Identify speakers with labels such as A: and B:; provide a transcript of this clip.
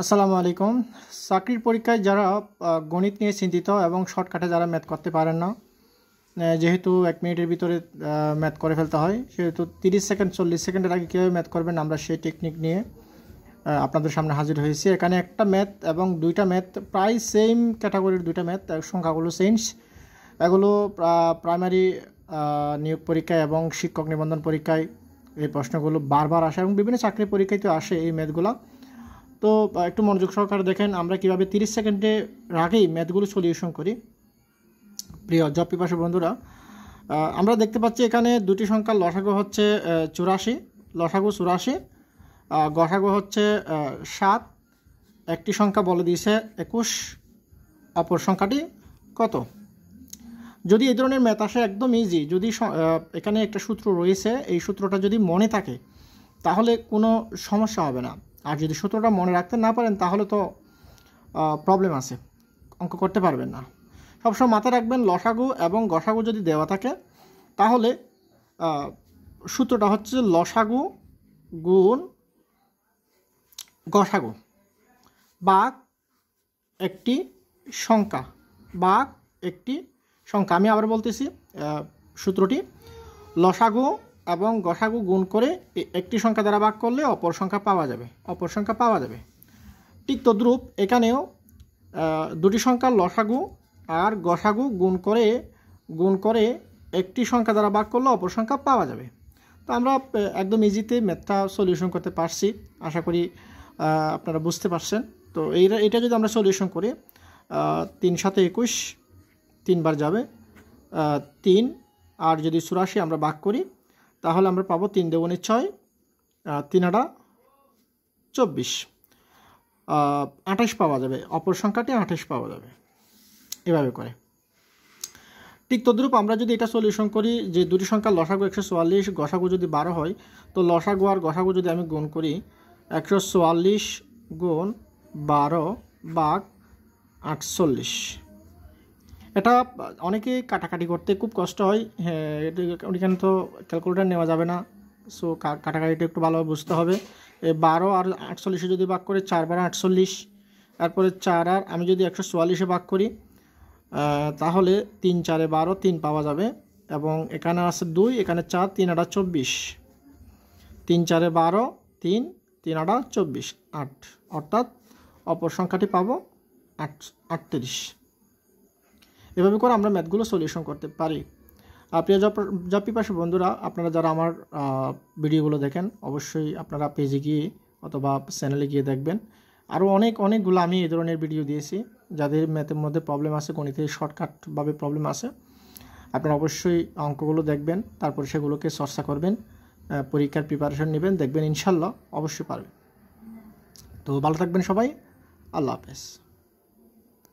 A: আসসালামু আলাইকুম। চাকরির পরীক্ষায় যারা গণিত নিয়ে চিন্তিত এবং শর্টকাটে যারা ম্যাথ করতে পারেন না, যেহেতু 1 মিনিটের ভিতরে ম্যাথ করে ফেলতে হয়, সেহেতু 30 সেকেন্ড 40 সেকেন্ডের আগে কীভাবে ম্যাথ করবেন আমরা সেই টেকনিক নিয়ে আপনাদের সামনে হাজির হয়েছি। এখানে একটা ম্যাথ এবং দুইটা ম্যাথ প্রায় সেম ক্যাটাগরির দুইটা ম্যাথ, সংখ্যাগুলো চেঞ্জ। এগুলো প্রাইমারি নিয়োগ পরীক্ষায় এবং শিক্ষক নিবন্ধন পরীক্ষায় এই প্রশ্নগুলো বারবার আসে এবং বিভিন্ন চাকরি পরীক্ষায় তো আসে এই ম্যাথগুলো। তো একটু মনোযোগ সহকারে দেখেন আমরা কীভাবে 30 সেকেন্ডে আগেই ম্যাথগুলো সলিউশন করি। প্রিয় জব পিপাসু বন্ধুরা, আমরা দেখতে পাচ্ছি এখানে দুটি সংখ্যার লসাগু হচ্ছে 84, লসাগু 84, গসাগু হচ্ছে 7। একটি সংখ্যা বলে দিয়েছে 21, অপর সংখ্যাটি কত? যদি এই ধরনের ম্যাথ আসে একদম ইজি, যদি এখানে একটা সূত্র রয়েছে, এই সূত্রটা যদি মনে থাকে তাহলে কোনো সমস্যা হবে না। আর যদি সূত্রটা মনে রাখতে না পারেন তাহলে তো প্রবলেম আছে, অঙ্ক করতে পারবেন না। সবসময় মাথায় রাখবেন লসাগু এবং গসাগু যদি দেওয়া থাকে তাহলে সূত্রটা হচ্ছে লসাগু গুণ গসাগু ভাগ একটি সংখ্যা, ভাগ একটি সংখ্যা। আমি আবার বলতেছি সূত্রটি লসাগু এবং গসাগু গুণ করে একটি সংখ্যা দ্বারা ভাগ করলে অপর সংখ্যা পাওয়া যাবে। ঠিক তদ্রূপ এখানেও দুটি সংখ্যার লসাগু আর গসাগু গুণ করে একটি সংখ্যা দ্বারা ভাগ করলে অপর সংখ্যা পাওয়া যাবে। তো আমরা একদম ইজিতে ম্যাথটা সলিউশন করতে পারছি, আশা করি আপনারা বুঝতে পারছেন। তো এটা যদি আমরা সলিউশন করি 3 × 7 = 21, 3 বার যাবে 3, আর যদি 84 আমরা ভাগ করি তাহলে আমরা পাবো 3 × 2 = 6, 3 × 8 = 24, 28 পাওয়া যাবে, অপর সংখ্যাটি 28 পাওয়া যাবে। এভাবে করে ঠিক তদ্রূপ আমরা যদি এটা সলিউশন করি যে দুটি সংখ্যার লসাগু 144, গসাগু যদি 12 হয়, তো লসাগু আর গসাগু যদি আমি গুণ করি 144 গুণ 12 ভাগ 48। এটা অনেকে কাটাকাটি করতে খুব কষ্ট হয়, হ্যাঁ এখানে তো ক্যালকুলেটার নেওয়া যাবে না, সো কাটাকাটিটা একটু ভালোভাবে বুঝতে হবে। 12 আর 48 যদি ভাগ করি 4 বার 48, তারপরে 4 আর আমি যদি 144 ভাগ করি তাহলে 3 × 4 = 12, 3 পাওয়া যাবে। এবং এখানে আছে 2, এখানে 4, 3 × 8 = 24, 3 × 4 = 12, 3, 3 × 8 = 24, 8, অর্থাৎ অপর সংখ্যাটি পাবো 38। এভাবে করে আমরা ম্যাথগুলো সলিউশন করতে পারি। প্রিয় জব পিপাসু বন্ধুরা, আপনারা যারা আমার ভিডিওগুলো দেখেন অবশ্যই আপনারা পেজে গিয়ে অথবা চ্যানেলে গিয়ে দেখবেন। আরও অনেকগুলো আমি এই ধরনের ভিডিও দিয়েছি, যাদের ম্যাথের মধ্যে প্রবলেম আছে, গণিতে শর্টকাটভাবে প্রবলেম আছে, আপনারা অবশ্যই অঙ্কগুলো দেখবেন, তারপর সেগুলোকে চর্চা করবেন, পরীক্ষার প্রিপারেশন নেবেন, দেখবেন ইনশাল্লাহ অবশ্যই পারবেন। তো ভালো থাকবেন সবাই, আল্লাহ হাফেজ।